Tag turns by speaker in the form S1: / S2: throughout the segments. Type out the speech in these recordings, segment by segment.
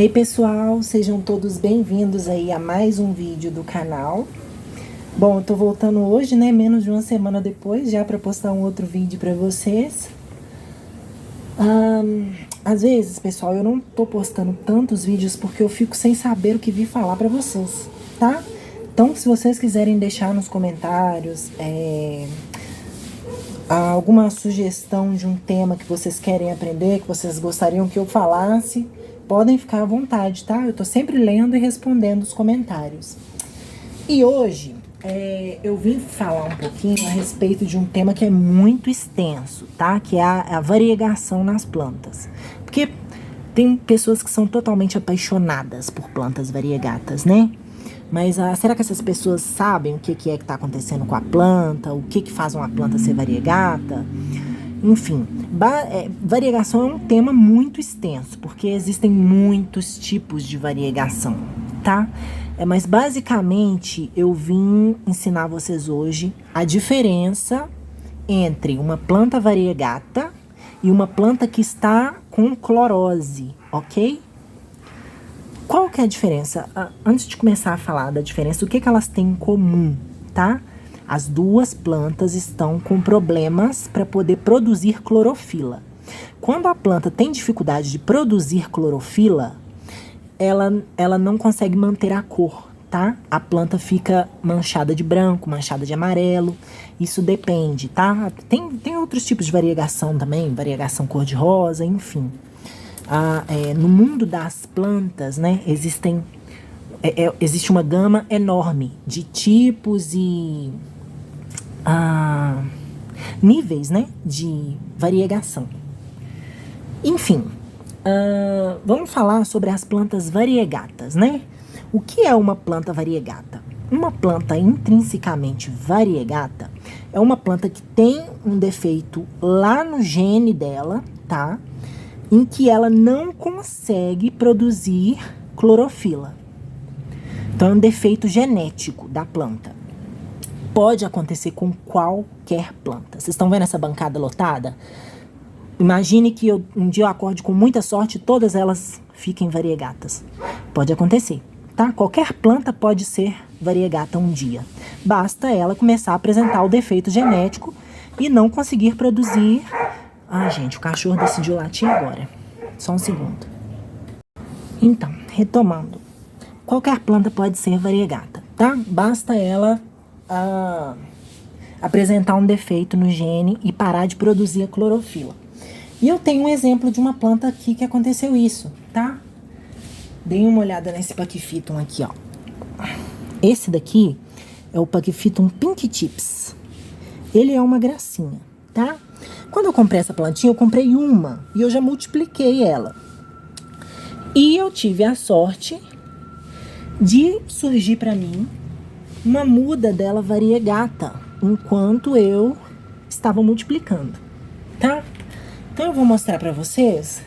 S1: Ei pessoal, sejam todos bem-vindos aí a mais um vídeo do canal. Bom, eu tô voltando hoje, né, menos de uma semana depois, já pra postar um outro vídeo pra vocês. Às vezes, pessoal, eu não tô postando tantos vídeos porque eu fico sem saber o que vir falar pra vocês, tá? Então, se vocês quiserem deixar nos comentários alguma sugestão de um tema que vocês querem aprender, que vocês gostariam que eu falasse, podem ficar à vontade, tá? Eu tô sempre lendo e respondendo os comentários. E hoje eu vim falar um pouquinho a respeito de um tema que é muito extenso, tá? Que é a variegação nas plantas. Porque tem pessoas que são totalmente apaixonadas por plantas variegatas, né? Mas será que essas pessoas sabem o que é que tá acontecendo com a planta? O que faz uma planta ser variegata? Enfim, variegação é um tema muito extenso, porque existem muitos tipos de variegação, tá? Mas basicamente eu vim ensinar vocês hoje a diferença entre uma planta variegata e uma planta que está com clorose, ok? Qual que é a diferença? Antes de começar a falar da diferença, o que elas têm em comum, tá? As duas plantas estão com problemas para poder produzir clorofila. Quando a planta tem dificuldade de produzir clorofila, ela não consegue manter a cor, tá? A planta fica manchada de branco, manchada de amarelo. Isso depende, tá? Tem outros tipos de variegação também, variegação cor-de-rosa, enfim. No mundo das plantas, né, existe uma gama enorme de tipos e níveis, né, de variegação. Enfim, vamos falar sobre as plantas variegatas, né? O que é uma planta variegata? Uma planta intrinsecamente variegata é uma planta que tem um defeito lá no gene dela, tá? Em que ela não consegue produzir clorofila. Então, é um defeito genético da planta. Pode acontecer com qualquer planta. Vocês estão vendo essa bancada lotada? Imagine que um dia eu acorde com muita sorte e todas elas fiquem variegatas. Pode acontecer, tá? Qualquer planta pode ser variegata um dia. Basta ela começar a apresentar o defeito genético e não conseguir produzir... gente, o cachorro decidiu latir agora. Só um segundo. Então, retomando. Qualquer planta pode ser variegata, tá? Basta ela apresentar um defeito no gene e parar de produzir a clorofila. E eu tenho um exemplo de uma planta aqui que aconteceu isso, tá? Deem uma olhada nesse Pachyphytum aqui, ó. Esse daqui é o Pachyphytum Pink Tips. Ele é uma gracinha, tá? Quando eu comprei essa plantinha, eu comprei uma e eu já multipliquei ela. E eu tive a sorte de surgir para mim uma muda dela variegata, enquanto eu estava multiplicando, tá? Então eu vou mostrar para vocês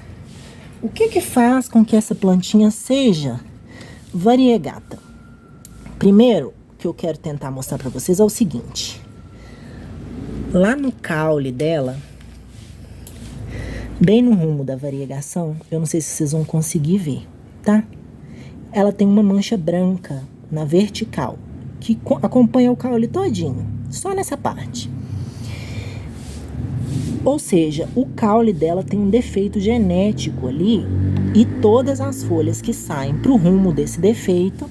S1: o que faz com que essa plantinha seja variegata. Primeiro, o que eu quero tentar mostrar para vocês é o seguinte. Lá no caule dela, bem no rumo da variegação, eu não sei se vocês vão conseguir ver, tá? Ela tem uma mancha branca na vertical, que acompanha o caule todinho, só nessa parte. Ou seja, o caule dela tem um defeito genético ali, e todas as folhas que saem pro rumo desse defeito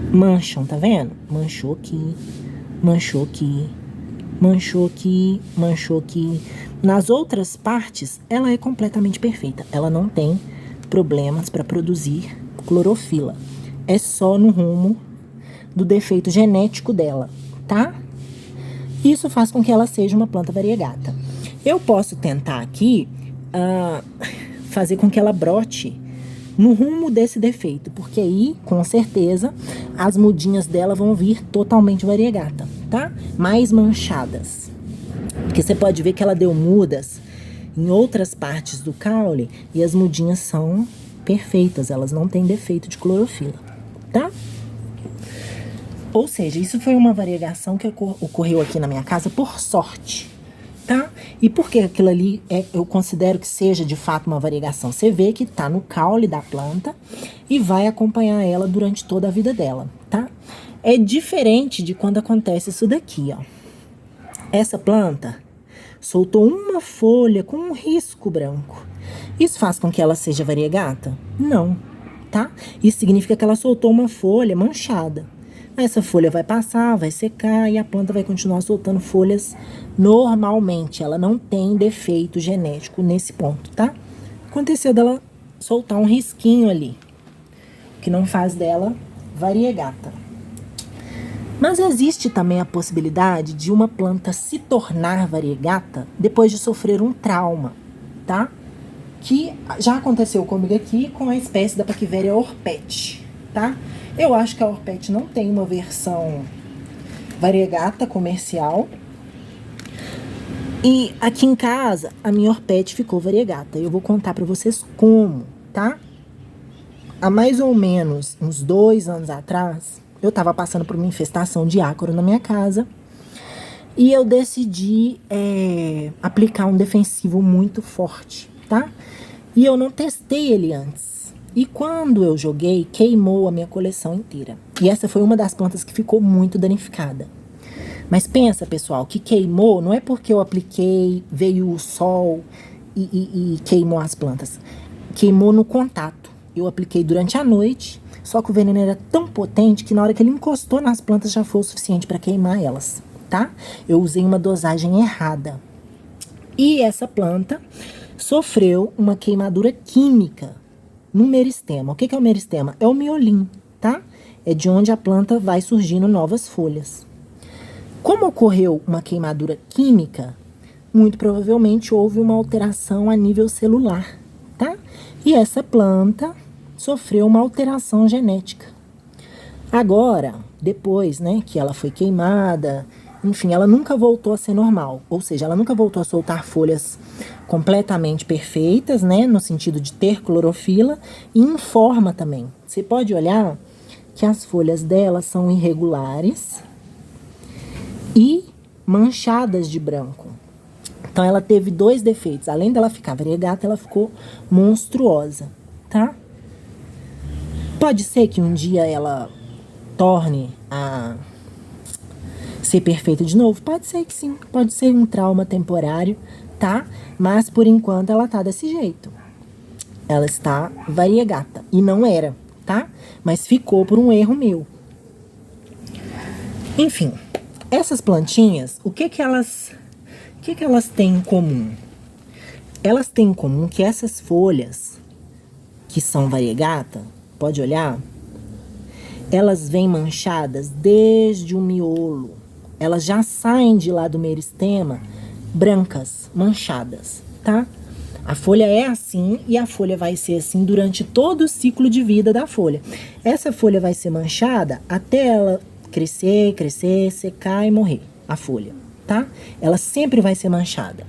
S1: mancham, tá vendo? Manchou aqui, manchou aqui, manchou aqui, manchou aqui. Nas outras partes, ela é completamente perfeita. Ela não tem problemas para produzir clorofila. É só no rumo do defeito genético dela, tá? Isso faz com que ela seja uma planta variegata. Eu posso tentar aqui fazer com que ela brote no rumo desse defeito, porque aí, com certeza, as mudinhas dela vão vir totalmente variegata, tá? Mais manchadas. Porque você pode ver que ela deu mudas em outras partes do caule e as mudinhas são perfeitas, elas não têm defeito de clorofila, tá? Ou seja, isso foi uma variegação que ocorreu aqui na minha casa por sorte, tá? E por que aquilo ali eu considero que seja de fato uma variegação? Você vê que tá no caule da planta e vai acompanhar ela durante toda a vida dela, tá? É diferente de quando acontece isso daqui, ó. Essa planta soltou uma folha com um risco branco. Isso faz com que ela seja variegata? Não, tá? Isso significa que ela soltou uma folha manchada. Essa folha vai passar, vai secar e a planta vai continuar soltando folhas normalmente. Ela não tem defeito genético nesse ponto, tá? Aconteceu dela soltar um risquinho ali, o que não faz dela variegata. Mas existe também a possibilidade de uma planta se tornar variegata depois de sofrer um trauma, tá? Que já aconteceu comigo aqui com a espécie da Paquivéria orpete, tá? Eu acho que a orpete não tem uma versão variegata comercial. E aqui em casa, a minha orpete ficou variegata. Eu vou contar pra vocês como, tá? Há mais ou menos uns 2 anos atrás, eu tava passando por uma infestação de ácaro na minha casa. E eu decidi aplicar um defensivo muito forte, tá? E eu não testei ele antes. E quando eu joguei, queimou a minha coleção inteira. E essa foi uma das plantas que ficou muito danificada. Mas pensa, pessoal, que queimou não é porque eu apliquei, veio o sol e queimou as plantas. Queimou no contato. Eu apliquei durante a noite, só que o veneno era tão potente que na hora que ele encostou nas plantas já foi o suficiente para queimar elas, tá? Eu usei uma dosagem errada. E essa planta sofreu uma queimadura química no meristema. O que é o meristema? É o miolim, tá? É de onde a planta vai surgindo novas folhas. Como ocorreu uma queimadura química, muito provavelmente houve uma alteração a nível celular, tá? E essa planta sofreu uma alteração genética. Agora, depois, né, que ela foi queimada, enfim, ela nunca voltou a ser normal. Ou seja, ela nunca voltou a soltar folhas completamente perfeitas, né, no sentido de ter clorofila, e em forma também. Você pode olhar que as folhas dela são irregulares e manchadas de branco. Então ela teve 2 defeitos. Além dela ficar variegata, ela ficou monstruosa, tá? Pode ser que um dia ela torne a ser perfeita de novo? Pode ser que sim. Pode ser um trauma temporário, tá? Mas por enquanto ela tá desse jeito. Ela está variegata. E não era, tá? Mas ficou por um erro meu. Enfim, essas plantinhas, o que elas têm em comum? Elas têm em comum que essas folhas que são variegata, pode olhar, elas vêm manchadas desde o miolo. Elas já saem de lá do meristema brancas, manchadas, tá? A folha é assim e a folha vai ser assim durante todo o ciclo de vida da folha. Essa folha vai ser manchada até ela crescer, secar e morrer, a folha, tá? Ela sempre vai ser manchada.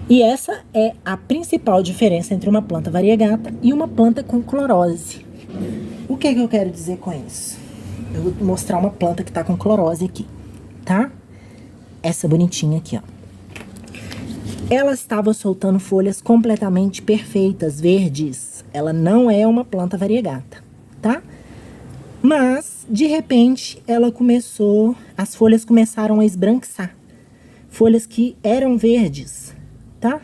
S1: E essa é a principal diferença entre uma planta variegata e uma planta com clorose. O que eu quero dizer com isso? Eu vou mostrar uma planta que tá com clorose aqui, tá? Essa bonitinha aqui, ó. Ela estava soltando folhas completamente perfeitas, verdes. Ela não é uma planta variegata, tá? Mas, de repente, as folhas começaram a esbranquiçar. Folhas que eram verdes, tá?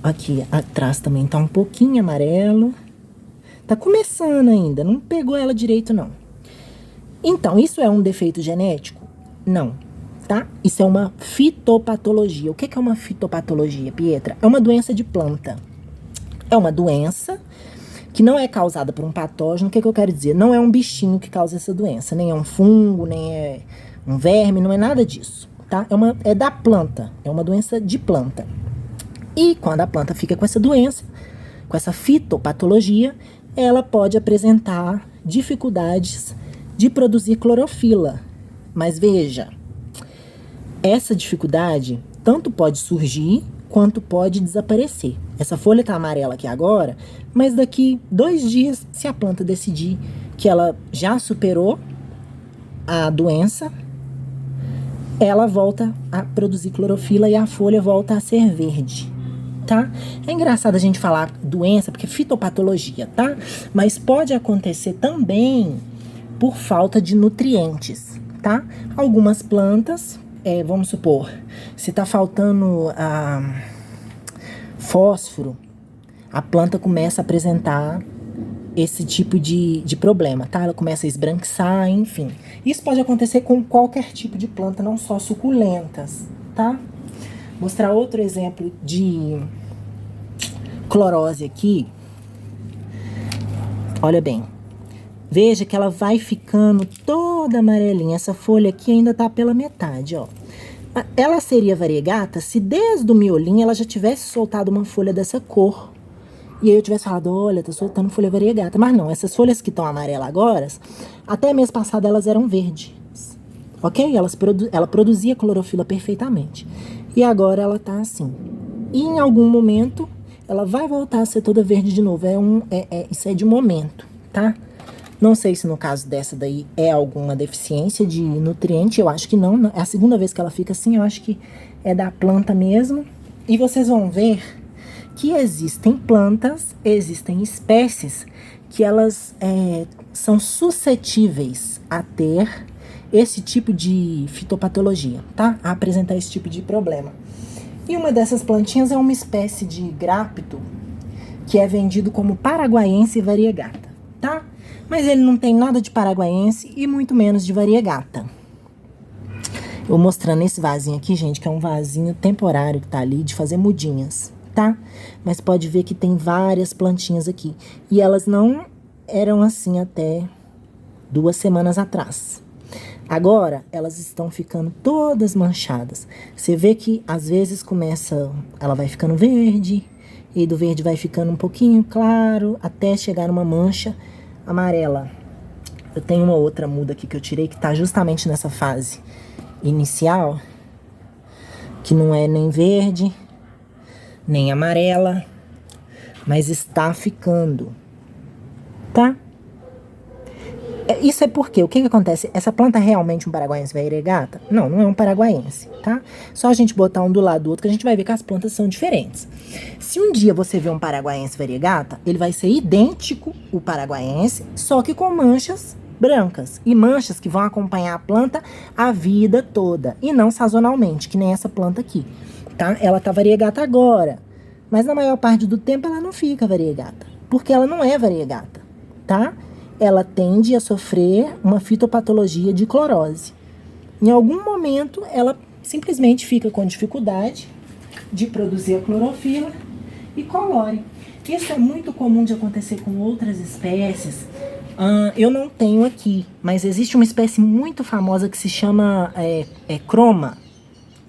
S1: Aqui atrás também tá um pouquinho amarelo. Tá começando ainda, não pegou ela direito, não. Então, isso é um defeito genético? Não, tá? Isso é uma fitopatologia. O que é uma fitopatologia, Pietra? É uma doença de planta. É uma doença que não é causada por um patógeno. O que eu quero dizer? Não é um bichinho que causa essa doença, nem é um fungo, nem é um verme, não é nada disso, tá? É da planta, é uma doença de planta. E quando a planta fica com essa doença, com essa fitopatologia, ela pode apresentar dificuldades de produzir clorofila. Mas veja, essa dificuldade tanto pode surgir quanto pode desaparecer. Essa folha tá amarela aqui agora, mas daqui 2 dias, se a planta decidir que ela já superou a doença, ela volta a produzir clorofila e a folha volta a ser verde, tá? É engraçado a gente falar doença, porque é fitopatologia, tá? Mas pode acontecer também por falta de nutrientes, tá? Algumas plantas, vamos supor, se tá faltando fósforo, a planta começa a apresentar esse tipo de problema, tá? Ela começa a esbranquiçar, enfim. Isso pode acontecer com qualquer tipo de planta, não só suculentas, tá? Mostrar outro exemplo de clorose aqui. Olha bem. Veja que ela vai ficando toda amarelinha. Essa folha aqui ainda tá pela metade, ó. Ela seria variegata se desde o miolinho ela já tivesse soltado uma folha dessa cor. E aí eu tivesse falado, olha, tá soltando folha variegata. Mas não, essas folhas que estão amarelas agora, até mês passado elas eram verdes. Ok? Ela produzia clorofila perfeitamente. E agora ela tá assim. E em algum momento ela vai voltar a ser toda verde de novo. Isso é de momento, tá? Não sei se no caso dessa daí é alguma deficiência de nutriente. Eu acho que não. É a segunda vez que ela fica assim. Eu acho que é da planta mesmo. E vocês vão ver que existem plantas, existem espécies que elas são suscetíveis a ter esse tipo de fitopatologia, tá? A apresentar esse tipo de problema. E uma dessas plantinhas é uma espécie de grápito que é vendido como paraguaiense variegata, tá? Mas ele não tem nada de paraguaiense e muito menos de variegata. Eu mostrando esse vasinho aqui, gente, que é um vasinho temporário que tá ali de fazer mudinhas, tá? Mas pode ver que tem várias plantinhas aqui. E elas não eram assim até 2 semanas atrás. Agora, elas estão ficando todas manchadas. Você vê que, às vezes, ela vai ficando verde, e do verde vai ficando um pouquinho claro, até chegar numa mancha amarela. Eu tenho uma outra muda aqui que eu tirei, que tá justamente nessa fase inicial, que não é nem verde, nem amarela, mas está ficando, tá? Isso é porque, o que acontece? Essa planta é realmente um paraguaiense variegata? Não, não é um paraguaiense, tá? Só a gente botar um do lado do outro que a gente vai ver que as plantas são diferentes. Se um dia você ver um paraguaiense variegata, ele vai ser idêntico ao paraguaiense, só que com manchas brancas. E manchas que vão acompanhar a planta a vida toda, e não sazonalmente, que nem essa planta aqui, tá? Ela tá variegata agora, mas na maior parte do tempo ela não fica variegata, porque ela não é variegata, tá? Ela tende a sofrer uma fitopatologia de clorose. Em algum momento, ela simplesmente fica com dificuldade de produzir a clorofila e colore. Isso é muito comum de acontecer com outras espécies. Eu não tenho aqui, mas existe uma espécie muito famosa que se chama croma,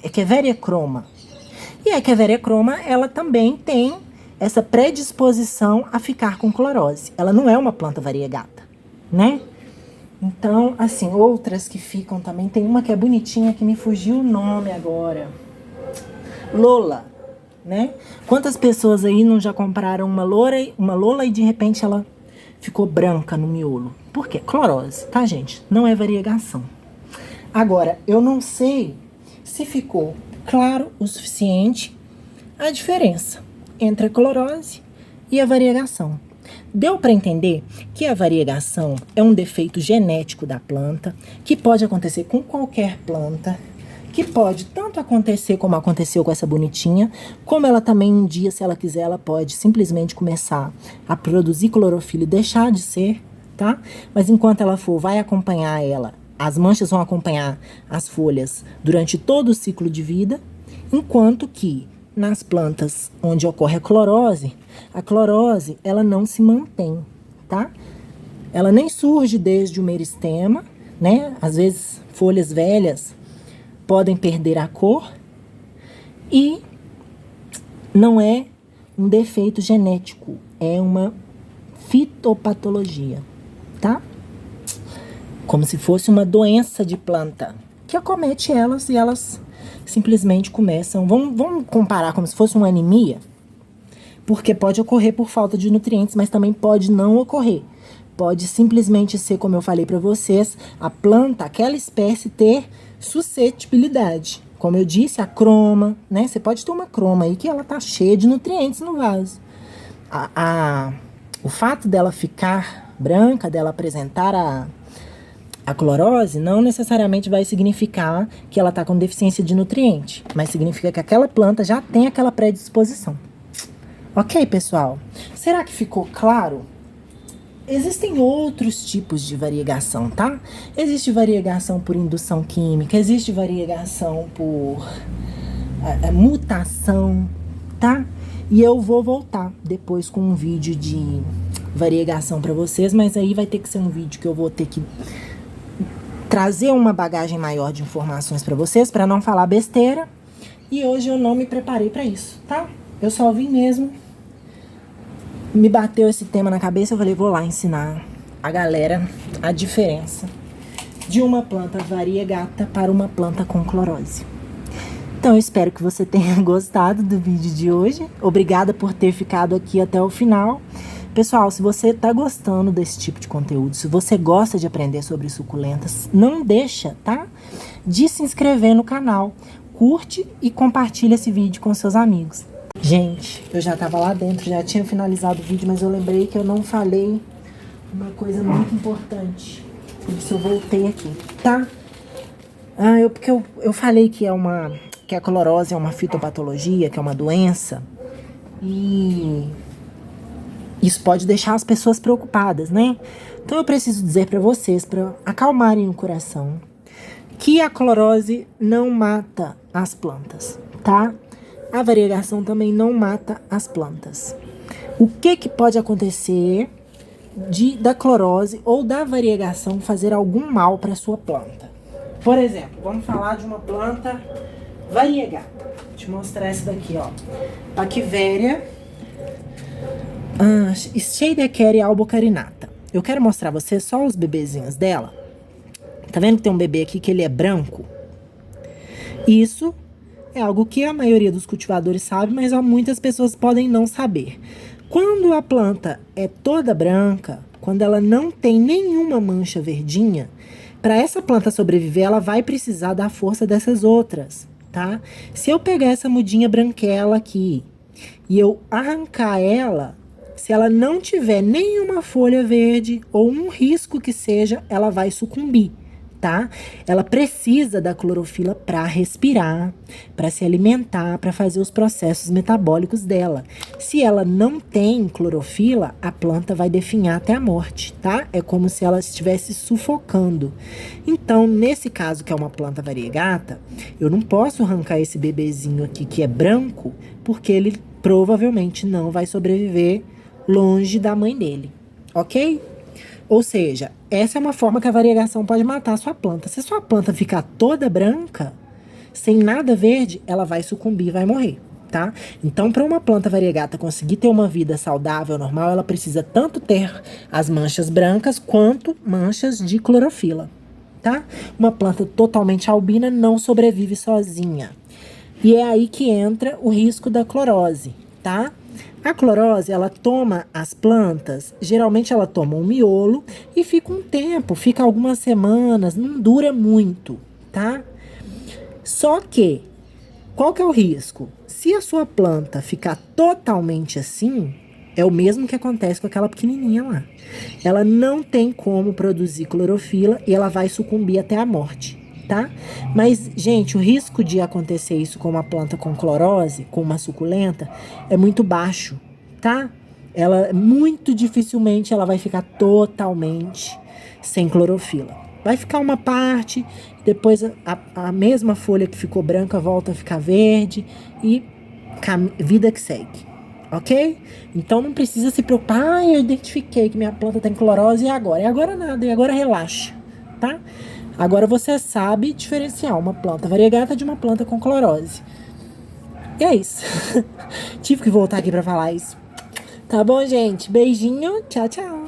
S1: Echeveria croma. E a Echeveria croma, ela também tem essa predisposição a ficar com clorose. Ela não é uma planta variegata, né? Então, assim, outras que ficam também. Tem uma que é bonitinha, que me fugiu o nome agora. Lola, né? Quantas pessoas aí não já compraram uma Lola e de repente ela ficou branca no miolo? Por quê? Clorose, tá, gente? Não é variegação. Agora, eu não sei se ficou claro o suficiente a diferença entre a clorose e a variegação. Deu para entender que a variegação é um defeito genético da planta, que pode acontecer com qualquer planta, que pode tanto acontecer como aconteceu com essa bonitinha, como ela também um dia, se ela quiser, ela pode simplesmente começar a produzir clorofila e deixar de ser, tá? Mas enquanto ela vai acompanhar ela, as manchas vão acompanhar as folhas durante todo o ciclo de vida, enquanto que nas plantas onde ocorre a clorose ela não se mantém, tá? Ela nem surge desde o meristema, né? Às vezes folhas velhas podem perder a cor e não é um defeito genético, é uma fitopatologia, tá? Como se fosse uma doença de planta que acomete elas e elas simplesmente começam... Vamos comparar como se fosse uma anemia? Porque pode ocorrer por falta de nutrientes, mas também pode não ocorrer. Pode simplesmente ser, como eu falei para vocês, a planta, aquela espécie ter suscetibilidade. Como eu disse, a croma, né? Você pode ter uma croma aí que ela tá cheia de nutrientes no vaso. O fato dela ficar branca, dela apresentar a clorose, não necessariamente vai significar que ela está com deficiência de nutriente, mas significa que aquela planta já tem aquela predisposição. Ok, pessoal? Será que ficou claro? Existem outros tipos de variegação, tá? Existe variegação por indução química, existe variegação por mutação, tá? E eu vou voltar depois com um vídeo de variegação para vocês, mas aí vai ter que ser um vídeo que eu vou ter que trazer uma bagagem maior de informações para vocês, para não falar besteira. E hoje eu não me preparei para isso, tá? Eu só vim mesmo, me bateu esse tema na cabeça, eu falei, vou lá ensinar a galera a diferença de uma planta variegata para uma planta com clorose. Então eu espero que você tenha gostado do vídeo de hoje. Obrigada por ter ficado aqui até o final. Pessoal, se você está gostando desse tipo de conteúdo, se você gosta de aprender sobre suculentas, não deixa, tá? De se inscrever no canal. Curte e compartilha esse vídeo com seus amigos. Gente, eu já estava lá dentro, já tinha finalizado o vídeo, mas eu lembrei que eu não falei uma coisa muito importante. Por isso eu voltei aqui, tá? Porque eu falei que a clorose é uma fitopatologia, que é uma doença. E isso pode deixar as pessoas preocupadas, né? Então eu preciso dizer para vocês, para acalmarem o coração, que a clorose não mata as plantas, tá? A variegação também não mata as plantas. O que pode acontecer da clorose ou da variegação fazer algum mal para sua planta? Por exemplo, vamos falar de uma planta variegata. Vou te mostrar essa daqui, ó. Paquivéria Steidekeria albocarinata. Eu quero mostrar a vocês só os bebezinhos dela. Tá vendo que tem um bebê aqui que ele é branco? Isso é algo que a maioria dos cultivadores sabe, mas muitas pessoas podem não saber. Quando a planta é toda branca, quando ela não tem nenhuma mancha verdinha, para essa planta sobreviver, ela vai precisar da força dessas outras, tá? Se eu pegar essa mudinha branquela aqui e eu arrancar ela, se ela não tiver nenhuma folha verde ou um risco que seja, ela vai sucumbir, tá? Ela precisa da clorofila para respirar, para se alimentar, para fazer os processos metabólicos dela. Se ela não tem clorofila, a planta vai definhar até a morte, tá? É como se ela estivesse sufocando. Então, nesse caso que é uma planta variegata, eu não posso arrancar esse bebezinho aqui que é branco, porque ele provavelmente não vai sobreviver longe da mãe dele, ok? Ou seja, essa é uma forma que a variegação pode matar a sua planta. Se a sua planta ficar toda branca, sem nada verde, ela vai sucumbir e vai morrer, tá? Então, para uma planta variegata conseguir ter uma vida saudável, normal, ela precisa tanto ter as manchas brancas quanto manchas de clorofila, tá? Uma planta totalmente albina não sobrevive sozinha. E é aí que entra o risco da clorose, tá? A clorose, ela toma as plantas, geralmente ela toma um miolo e fica um tempo, fica algumas semanas, não dura muito, tá? Só que, qual que é o risco? Se a sua planta ficar totalmente assim, é o mesmo que acontece com aquela pequenininha lá. Ela não tem como produzir clorofila e ela vai sucumbir até a morte, tá? Mas, gente, o risco de acontecer isso com uma planta com clorose, com uma suculenta, é muito baixo, tá? Ela, muito dificilmente, ela vai ficar totalmente sem clorofila. Vai ficar uma parte, depois a mesma folha que ficou branca volta a ficar verde e vida que segue, ok? Então não precisa se preocupar, eu identifiquei que minha planta tem clorose e agora? E agora nada, e agora relaxa, tá? Agora você sabe diferenciar uma planta variegata de uma planta com clorose. E é isso. Tive que voltar aqui pra falar isso. Tá bom, gente? Beijinho. Tchau, tchau.